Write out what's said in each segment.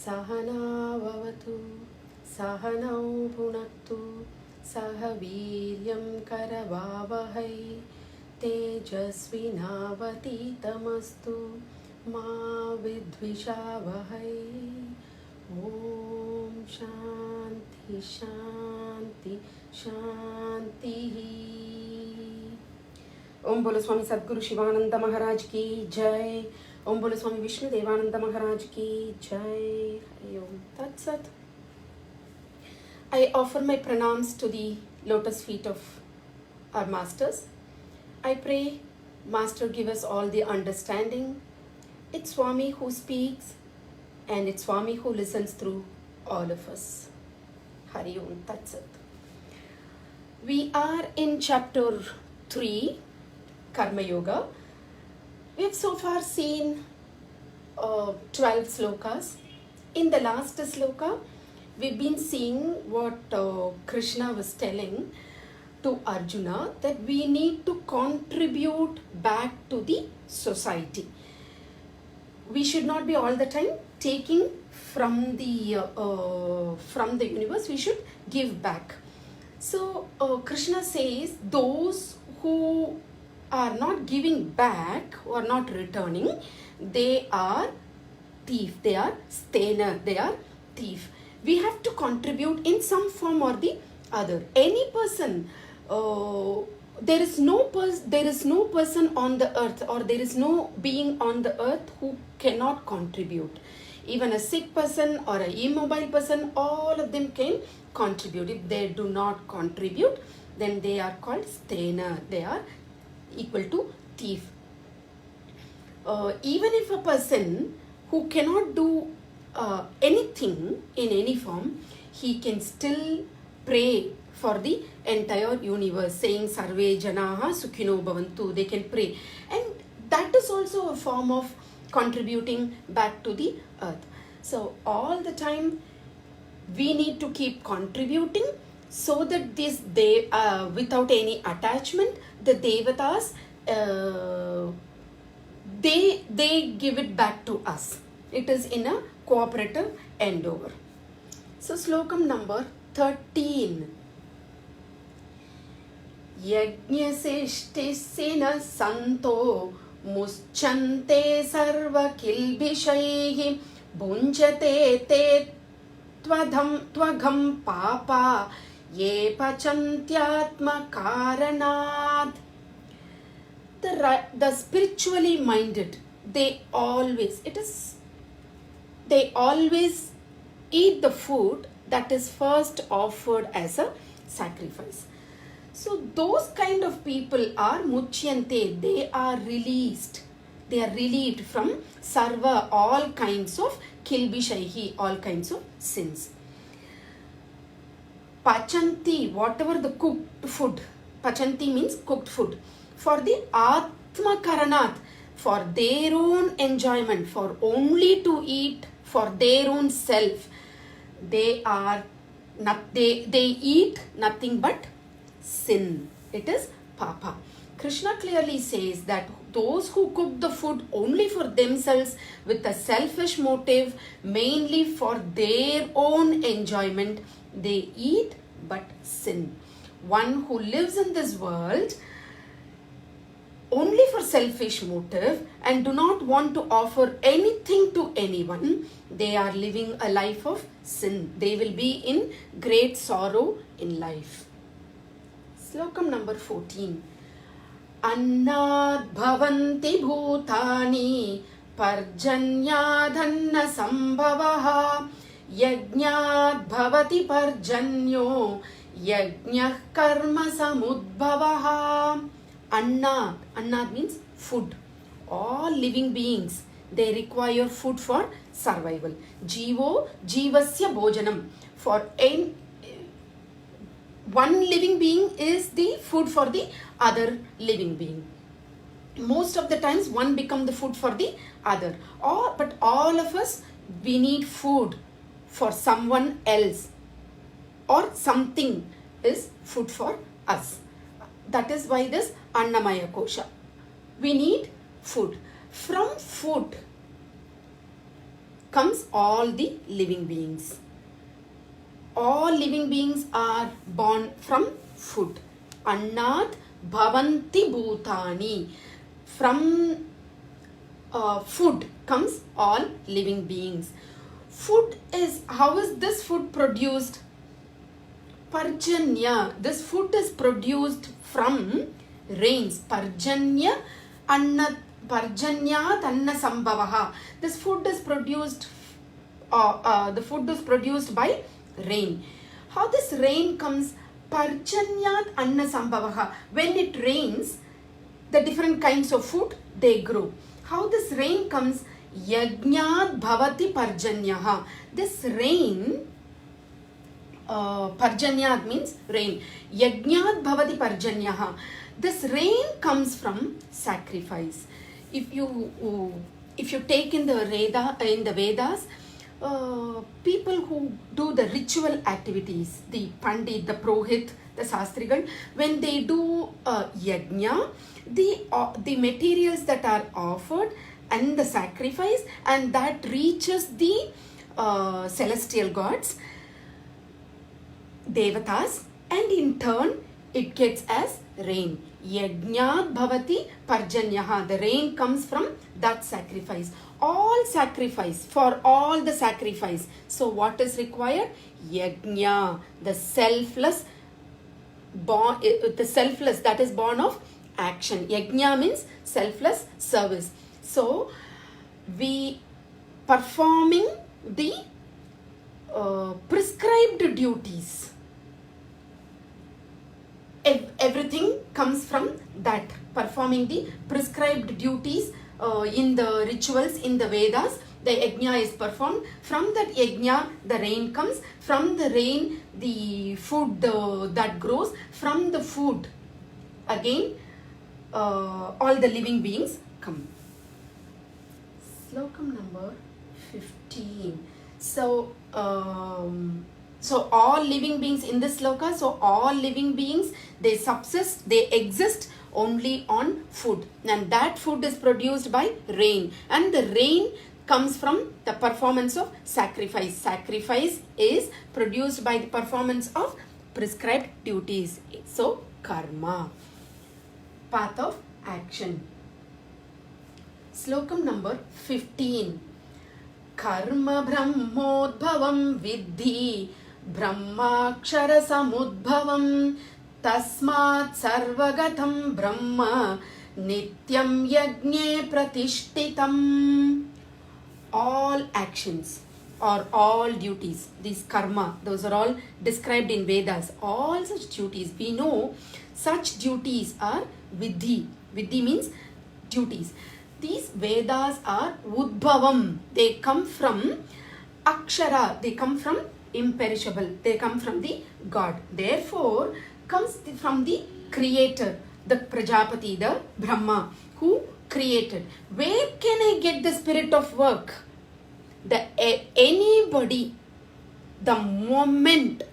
सहनाववतु सहनौ भुनक्तु सह वीर्यं करवावहै तेजस्विनावतीतमस्तु मा विद्विषावहै। ओम शांति शांति शांति। ओम बोलो स्वामी सद्गुरु शिवानंद महाराज की जय। ओम बोलो स्वामी विष्णु देवानंद महाराज की जय। हरि ओम तत्सत। I offer my pranams to the lotus feet of our masters. I pray Master give us all the understanding. It's Swami who speaks and it's Swami who listens through all of us. Hari Om Tat Sat. We are in chapter 3, Karma Yoga. We have so far seen 12 slokas. In the last sloka, we've been seeing what Krishna was telling to Arjuna, that we need to contribute back to the society. We should not be all the time taking from the universe. We should give back. So Krishna says those who are not giving back or not returning, they are thief, they are stainer, they are thief. We have to contribute in some form or the other. Any person, there is no person on the earth, or there is no being on the earth who cannot contribute. Even a sick person or a immobile person, all of them can contribute. If they do not contribute, then they are called stainer. They are equal to thief. Even if a person who cannot do anything in any form, he can still pray for the entire universe, saying Sarve Janaha Sukhino Bhavantu. They can pray, and that is also a form of contributing back to the earth. So all the time we need to keep contributing, so that without any attachment, the devatas they give it back to us. It is in a cooperative endeavor. So slokam number 13. Yajñasishtisina santo muschante sarva kilbishaihi bhunjate te tvagam papa ye pachantyatma karanad. The spiritually minded, they always eat the food that is first offered as a sacrifice. So those kind of people are muchyante. They are released. They are relieved from sarva, all kinds of kilbishaihi, all kinds of sins. Pachanti, whatever the cooked food. Pachanti means cooked food. For the atma karanat, for their own enjoyment, for only to eat for their own self, they eat nothing but sin. It is papa. Krishna clearly says that those who cook the food only for themselves with a selfish motive, mainly for their own enjoyment, they eat but sin. One who lives in this world only for selfish motive and do not want to offer anything to anyone, they are living a life of sin. They will be in great sorrow in life. Slokam number 14. Annad bhavanti bhutani parjanyadhanna sambhavaha yajñad bhavati parjanyo yajñah karma samudbhavaha. Annad means food. All living beings, they require food for survival. Jivo jivasya bhojanam. For one living being is the food for the other living being. Most of the times one become the food for the other. But all of us, we need food for someone else, or something is food for us. That is why this Annamaya Kosha. We need food. From food comes all the living beings. All living beings are born from food. Annat bhavanti bhutani. From food comes all living beings. Food is, how is this food produced? Parjanya. This food is produced from rains. Parjanyat anna sambhavaha. This food is produced. The food is produced by rain. How this rain comes? Parjanyat anna sambhavaha. When it rains, the different kinds of food they grow. How this rain comes? Yajnat bhavati parjanyaha. This rain, parjanyat means rain. Yajnat bhavati parjanyaha. This rain comes from sacrifice. If you take in the Vedas, people who do the ritual activities, the Pandit, the Prohit, the Sastrigal, when they do yajna, the materials that are offered and the sacrifice, and that reaches the celestial gods, devatas, and in turn it gets as rain. Yajnat bhavati parjanyaha. The rain comes from that sacrifice. All sacrifice, for all the sacrifice. So what is required? Yajna, the selfless, that is born of action. Yajna means selfless service. So we performing the prescribed duties. Everything comes from that, performing the prescribed duties in the rituals in the Vedas. The yajna is performed. From that yajna, the rain comes. From the rain, the food that grows. From the food, again, all the living beings come. Slokam number 15. So all living beings in this sloka, so all living beings, they subsist, they exist only on food, and that food is produced by rain, and the rain comes from the performance of sacrifice. Sacrifice is produced by the performance of prescribed duties. So karma, path of action. Slokam number 15. Karma brahmodbhavam viddhi brahmakshara samudbhavam tasmat sarvagatam brahma nityam yagne pratishtitam. All actions or all duties, these karma, those are all described in Vedas. All such duties, we know such duties are viddhi. Viddhi means duties. These Vedas are udbhavam. They come from akshara. They come from imperishable. They come from the God. Therefore, comes from the creator, the Prajapati, the Brahma, who created. Where can I get the spirit of work? Anybody, the moment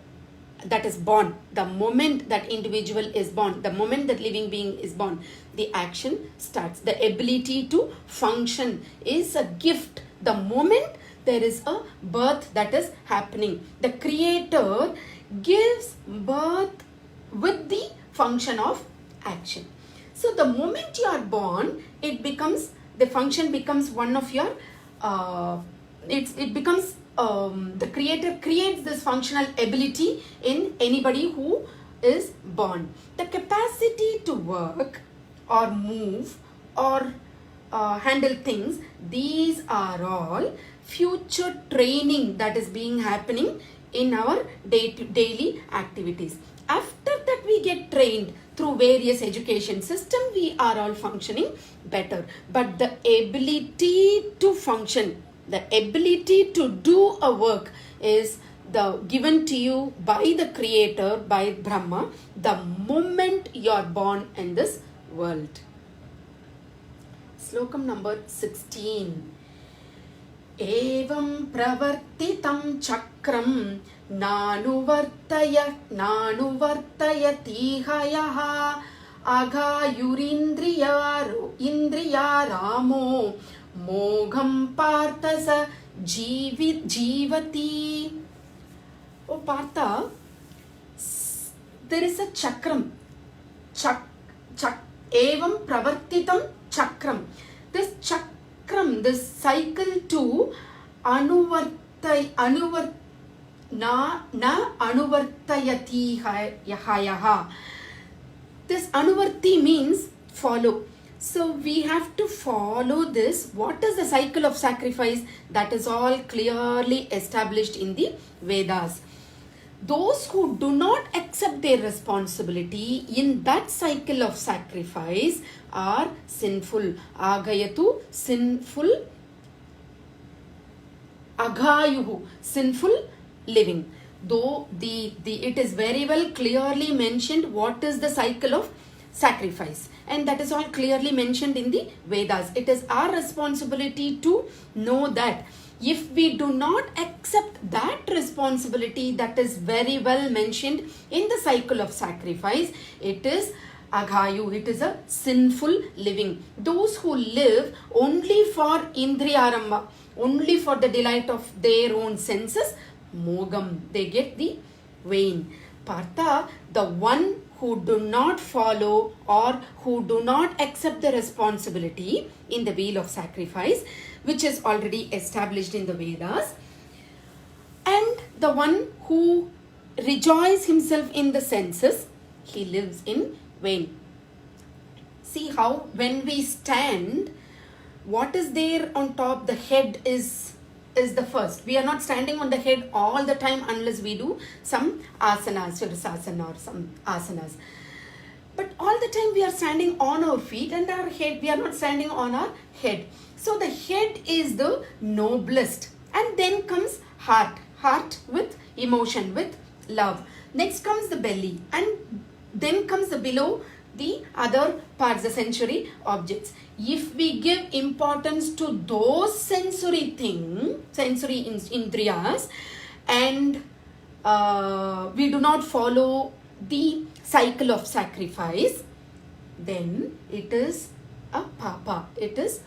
that is born, the moment that individual is born, the moment that living being is born, the action starts. The ability to function is a gift. The moment there is a birth that is happening, the creator gives birth with the function of action. So the moment you are born, it becomes, the function becomes one of your, it becomes, the creator creates this functional ability in anybody who is born. The capacity to work or move or handle things, these are all future training that is being happening in our daily activities. After that, we get trained through various education system, we are all functioning better. But the ability to function, the ability to do a work is given to you by the creator, by Brahma, the moment you are born in this world. Slokam number 16. Evam pravartitam chakram nanuvartayati hayaha agayurindriya ramo mogam partasa Jivati. Oh, Partha, there is a chakram. Evam pravartitam chakram. This chakram, this cycle to anuvartayati yahayaha. This anuvarti means follow. So we have to follow this. What is the cycle of sacrifice? That is all clearly established in the Vedas. Those who do not accept their responsibility in that cycle of sacrifice are sinful. Agayatu, sinful. Agayuhu, sinful living. Though it is very well clearly mentioned what is the cycle of sacrifice, and that is all clearly mentioned in the Vedas. It is our responsibility to know that. If we do not accept that responsibility that is very well mentioned in the cycle of sacrifice, it is aghayu, it is a sinful living. Those who live only for indriyaramba, only for the delight of their own senses, mogam, they get the vain. Partha, the one who do not follow or who do not accept the responsibility in the wheel of sacrifice, which is already established in the Vedas, and the one who rejoices himself in the senses, he lives in vain. See how when we stand, what is there on top? The head is the first. We are not standing on the head all the time unless we do some asanas, Sirsasana or some asanas. But all the time we are standing on our feet, and our head, we are not standing on our head. So the head is the noblest. And then comes heart. Heart with emotion, with love. Next comes the belly. And then comes the below, the other parts, the sensory objects. If we give importance to those sensory things, sensory indriyas, and we do not follow the cycle of sacrifice, then it is a papa. It is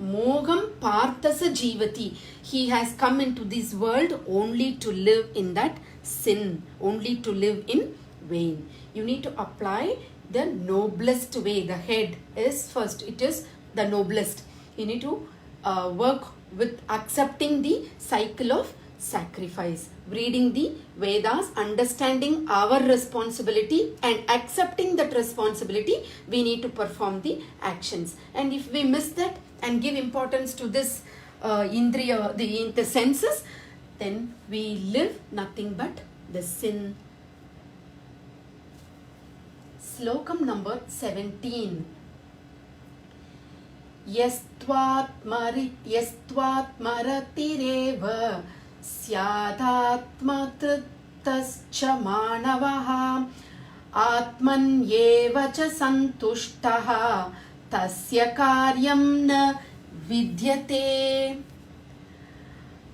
mogam parthasa jivati. He has come into this world only to live in that sin, only to live in vain. You need to apply the noblest way. The head is first. It is the noblest. You need to work with accepting the cycle of sacrifice, reading the Vedas, understanding our responsibility and accepting that responsibility. We need to perform the actions. And if we miss that and give importance to this indriya, the senses, then we live nothing but the sin. Slokam number 17. Yastvatmaratireva syadhatmatrittascha manavaha atmanyeva cha santushtaha tasya karyam na vidyate.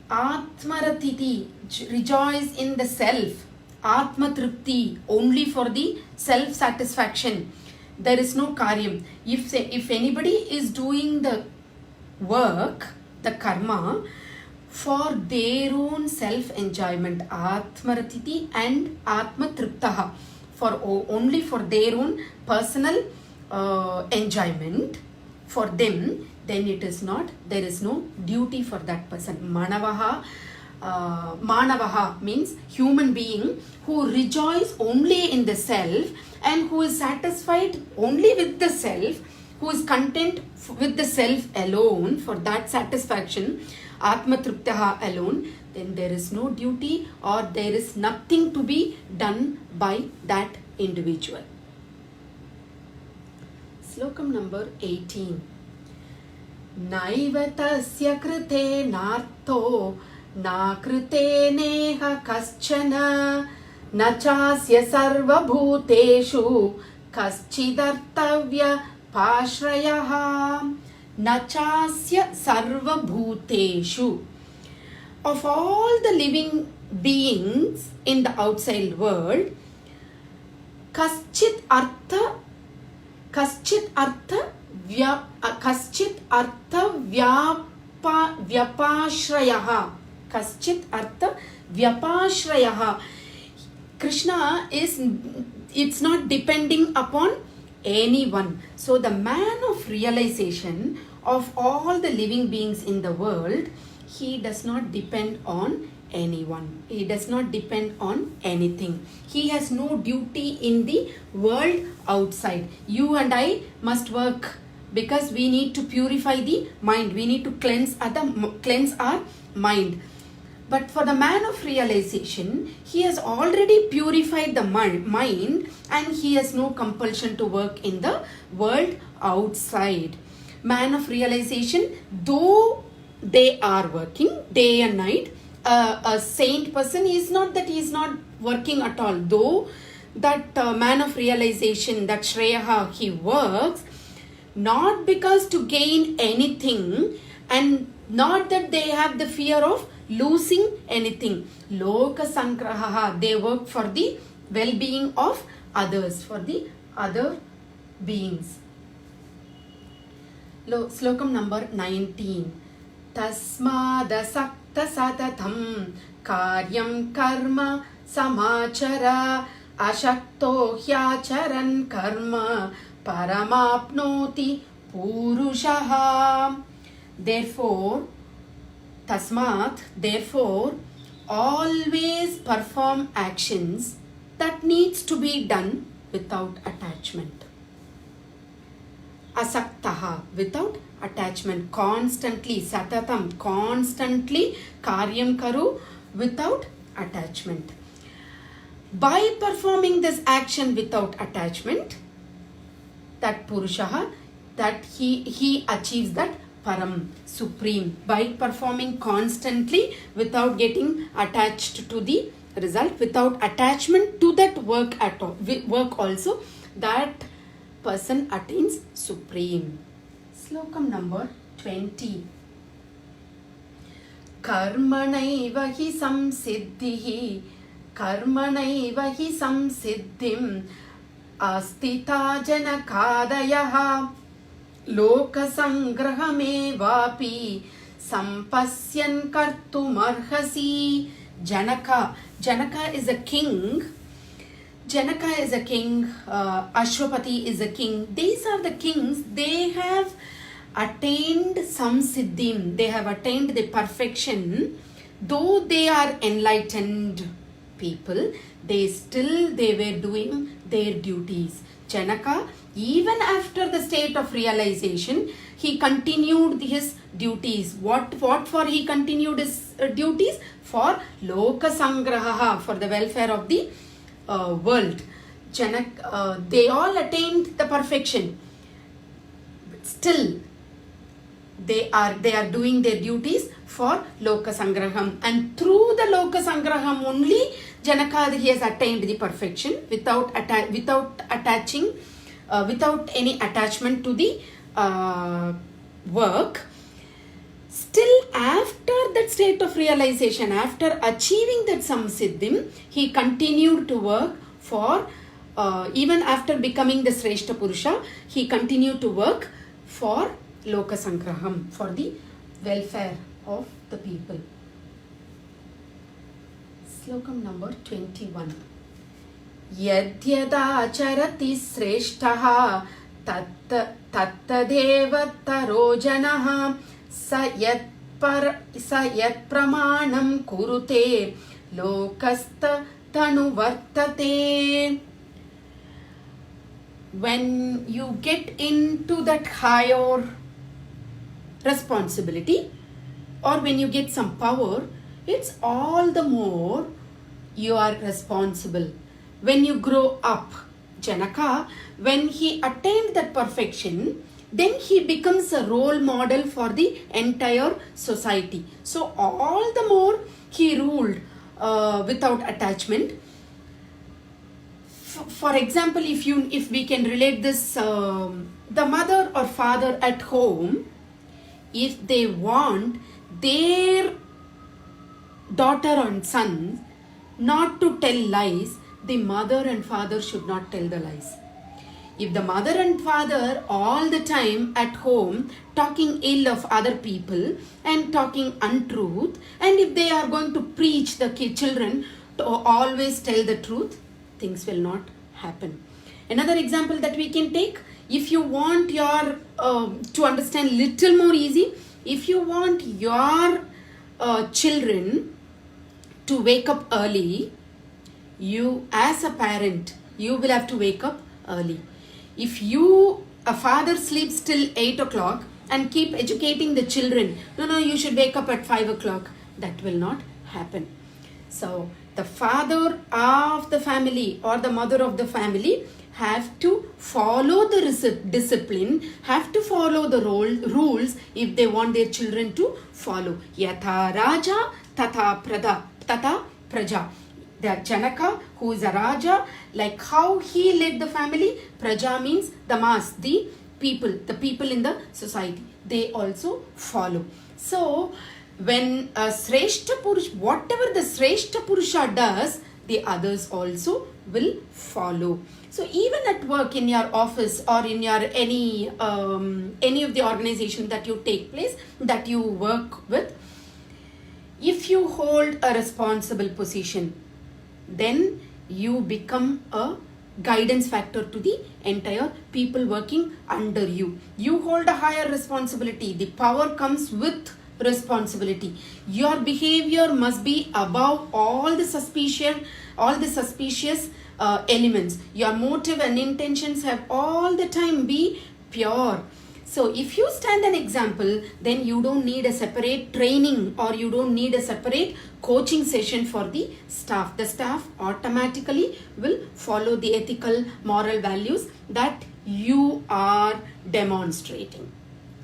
Atmaratiti, rejoice in the self. Atmatripti, only for the self-satisfaction. There is no karyam. If anybody is doing the work, the karma, for their own self-enjoyment, atmaratiti and atmatriptaha, for only for their own personal enjoyment, for them, then it is not, there is no duty for that person. Manavaha, Manavaha means human being who rejoice only in the self and who is satisfied only with the self, who is content with the self alone, for that satisfaction, Atmatriptaha alone, then there is no duty or there is nothing to be done by that individual. Slokam number 18. Naiva tasya krite nartho na krite neha kaschana na chasya sarva bhuteshu kaschidartavya pashrayaha. Na chasya sarva bhuteshu. Of all the living beings in the outside world, kaschit artha vyapashrayah. Kaschit artha vyapashrayah. Krishna is, it's not depending upon anyone. So the man of realization of all the living beings in the world, he does not depend on anyone. He does not depend on anything. He has no duty in the world outside. You and I must work because we need to purify the mind. We need to cleanse our mind. But for the man of realization, he has already purified the mind and he has no compulsion to work in the world outside. Man of realization, though they are working day and night, a saint person is not that he is not working at all. Though that man of realization, that Shreyaha, he works, not because to gain anything and not that they have the fear of losing anything. Loka sangraha, they work for the well-being of others, for the other beings. Slokam number 19. Tasmadasakta satatam karyam karma samachara ashakto hyacharan karma paramapnoti purushaha. Therefore, tasmat, therefore, always perform actions that needs to be done without attachment. Asaktaha, without attachment. Constantly, satatam, constantly, karyam karu, without attachment. By performing this action without attachment, that purushaha, that he achieves that param, supreme, by performing constantly without getting attached to the result, without attachment to that work at all, work also, that person attains supreme. Slokam number 20. Karmanaiva hi samsiddhihi karmanaiva hi samsiddhim astita janakadayaha lokasangrahamevapi sampasyan kartumarhasi. Janaka is a king. Janaka is a king. Ashwapati is a king. These are the kings. They have attained samsiddhim. They have attained the perfection. Though they are enlightened people, they were doing their duties. Janaka, even after the state of realization, he continued his duties. What for he continued his duties? For loka sangraha, for the welfare of the world. They all attained the perfection. But still, they are doing their duties for loka sangraham, and through the loka sangraham only Janaka, he has attained the perfection without any attachment to the work. Still, after that state of realization, after achieving that samsiddhim, he continued to work for, even after becoming the Sreshta Purusha, he continued to work for Loka Sangraham, for the welfare of the people. Slokam number 21. Yadyadacharati sreshtaha tattadeva tarojanaha sayat pramanam kurute lokasta tanuvartate. When you get into that higher responsibility, or when you get some power, it's all the more you are responsible. When you grow up, Janaka, when he attained that perfection, then he becomes a role model for the entire society. So all the more he ruled without attachment. For example, if we can relate this, the mother or father at home, if they want their daughter and son not to tell lies, the mother and father should not tell the lies. If the mother and father all the time at home talking ill of other people and talking untruth, and if they are going to preach the children to always tell the truth, things will not happen. Another example that we can take, if you want your to understand little more easy, if you want your children to wake up early, you as a parent, you will have to wake up early. If a father sleeps till 8 o'clock and keep educating the children, no, you should wake up at 5 o'clock, that will not happen. So the father of the family or the mother of the family have to follow the discipline, have to follow the rules if they want their children to follow. Yatha Raja Tata Praja. The Janaka, who is a Raja, like how he led the family, Praja means the mass, the people in the society, they also follow. So when a Sreshta Purusha, whatever the Sreshta Purusha does, the others also will follow. So even at work, in your office or in your any of the organization that you take place, that you work with, if you hold a responsible position, then you become a guidance factor to the entire people working under you. You hold a higher responsibility. The power comes with responsibility. Your behavior must be above all the suspicious elements. Your motive and intentions have all the time be pure. So if you stand an example, then you don't need a separate training or you don't need a separate coaching session for the staff. The staff automatically will follow the ethical, moral values that you are demonstrating.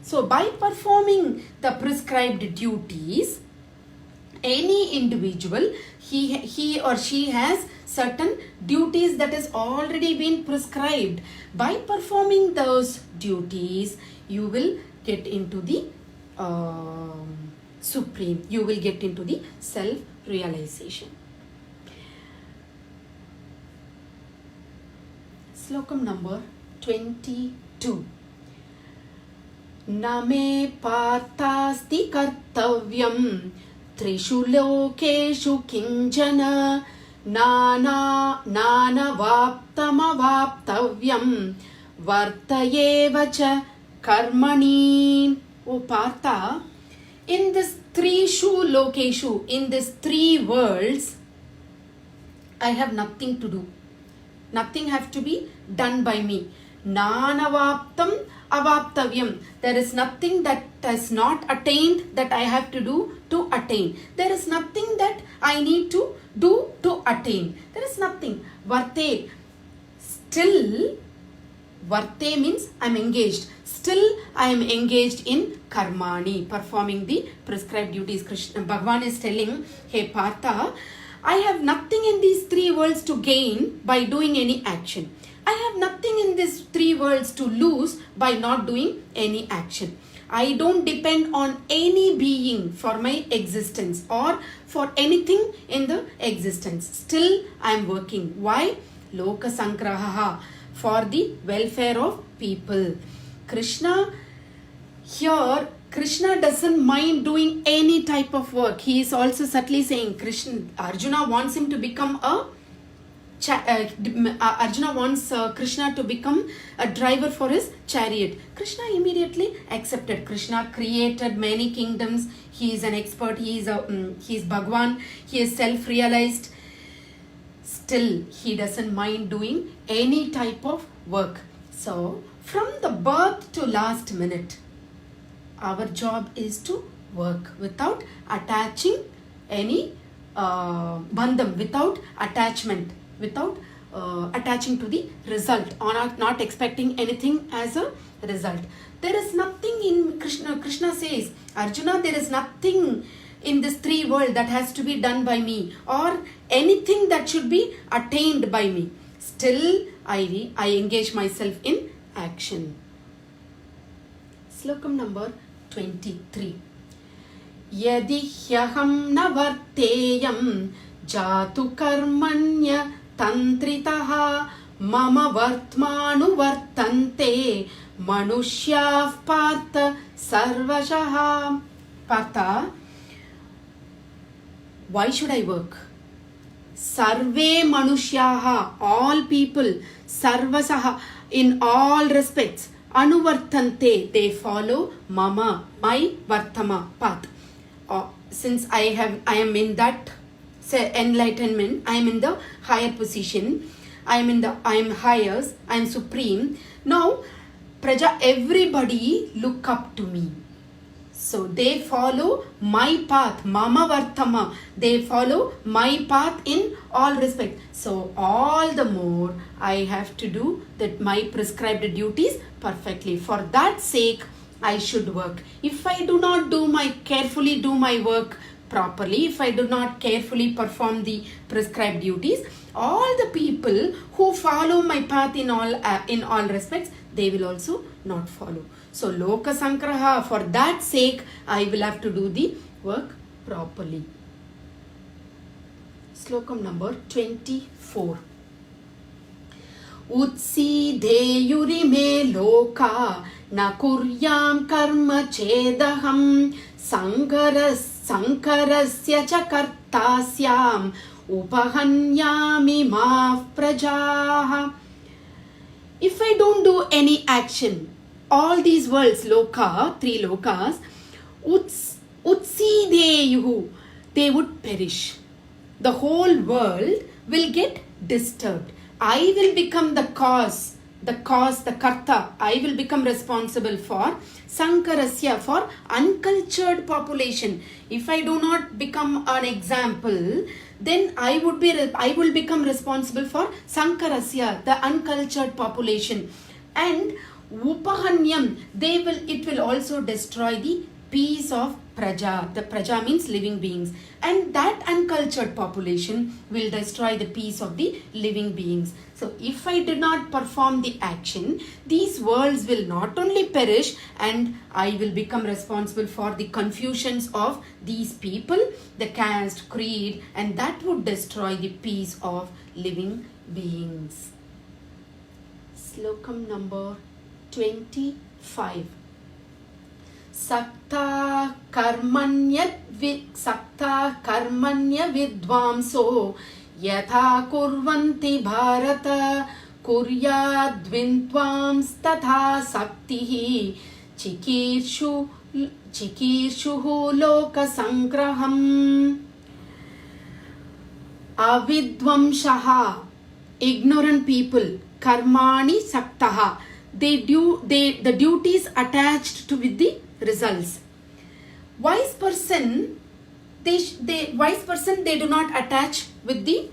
So by performing the prescribed duties, any individual, he or she has certain duties that has already been prescribed. By performing those duties, you will get into the supreme. You will get into the self-realization. Slokam number 22. Name partasti kartavyam trishu lokeshu kinjana nanavaptamavaptavyam vartayevacha karmani. O Partha, in this trishu lokeshu, in these three worlds, I have nothing to do. Nothing have to be done by me. Nanavaptam avaptavyam. There is nothing that is not attained that I have to do to attain. There is nothing that I need to do to attain. There is nothing. Varte. Still, varte means I am engaged. Still, I am engaged in karmani, performing the prescribed duties. Krishna, Bhagavan is telling, hey Partha, I have nothing in these three worlds to gain by doing any action. I have nothing in these three worlds to lose by not doing any action. I don't depend on any being for my existence or for anything in the existence. Still, I am working. Why? Loka Sangraha, for the welfare of people. Krishna, here, Krishna doesn't mind doing any type of work. He is also subtly saying, Arjuna wants him to become Arjuna wants Krishna to become a driver for his chariot. Krishna immediately accepted. Krishna created many kingdoms. He is an expert. He is Bhagwan. He is self-realized. Still, he doesn't mind doing any type of work. So, from the birth to last minute, our job is to work without attaching any bandham, without attachment, without attaching to the result or not expecting anything as a result. There is nothing in Krishna says, Arjuna, there is nothing in this three world that has to be done by me or anything that should be attained by me. Still, I engage myself in action. Slokam number 23. Yadi hyaham navarteyam jatu karmanya tantritaha मम वर्त्मानुवर्तन्ते मनुष्याः पार्थ सर्वशः. Partha, why should I work? Sarve manusyaha, all people, sarvasaha, in all respects, anuvartante, they follow mama, my vartama path. Since I am in that enlightenment, I am in the higher position, I am highest, I am supreme. Now praja, everybody look up to me. So they follow my path, mama vartama. They follow my path in all respect. So all the more I have to do that my prescribed duties perfectly. For that sake, I should work. If I do not carefully do my work properly, if I do not carefully perform the prescribed duties, all the people who follow my path in all respects, they will also not follow. So loka sangraha, for that sake I will have to do the work properly. Slokam number 24. Utsideyurime loka na kuryam karma chedaham sankarasya cha kartasyam upahanyami maaf prajaha. If I don't do any action, all these worlds, loka, 3 lokas, utsideyuhu, they would perish. The whole world will get disturbed. I will become the cause, the karta. I will become responsible for sankarasya, for uncultured population. If I do not become an example, then I will become responsible for sankarasya, the uncultured population. And upahanyam, it will also destroy the peace of praja. The praja means living beings, and that uncultured population will destroy the peace of the living beings. So if I did not perform the action, these worlds will not only perish, and I will become responsible for the confusions of these people, the caste, creed, and that would destroy the peace of living beings. Slokam number 25. Sakta karmanya vidvamso yatha kurvanti bharata kuryadvintwams tatha saktihi chikirshuhu loka sangraham. Avidvamshaha, ignorant people, karmani saktaha, the duties attached to with the results. Wise person, they do not attach with the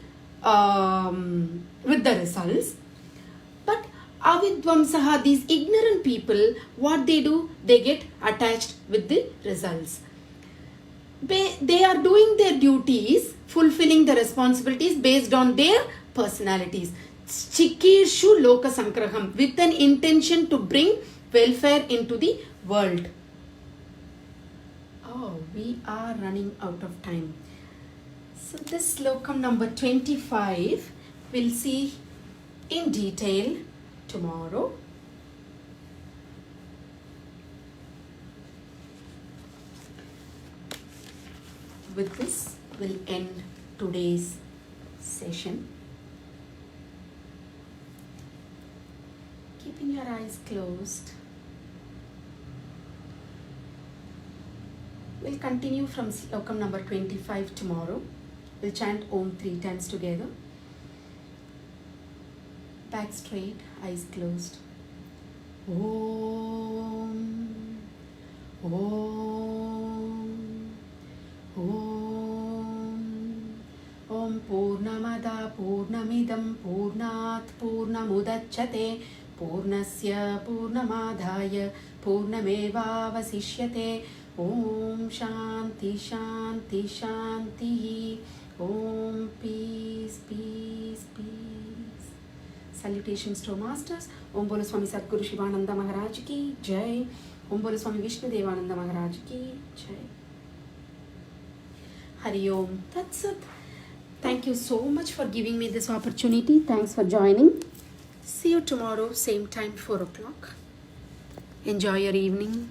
results. But avidvamsaha, these ignorant people, what they do, they get attached with the results. They are doing their duties, fulfilling the responsibilities based on their personalities. Chikirshu loka sankraham, with an intention to bring welfare into the world. Oh, we are running out of time. So this slokam number 25 we'll see in detail tomorrow. With this, we'll end today's session. Keeping your eyes closed, we'll continue from slokam number 25 tomorrow. We'll chant Om 3 times together. Back straight, eyes closed. Om, Om, Om. Om Purnamada Purnamidam Purnat Purnamudachyate Purnasya Purnamadhaya Purnamevavasishyate. Om Shanti Shanti Shanti. Om Peace Peace Peace. Salutations to Masters. Om Bolo Swami Sadguru Shivananda Maharaj Ki Jai. Om Bolo Swami Vishnu Devananda Maharaj Ki Jai. Hari Om Tat Sat. Thank you so much for giving me this opportunity. Thanks for joining. See you tomorrow, same time, 4 o'clock. Enjoy your evening.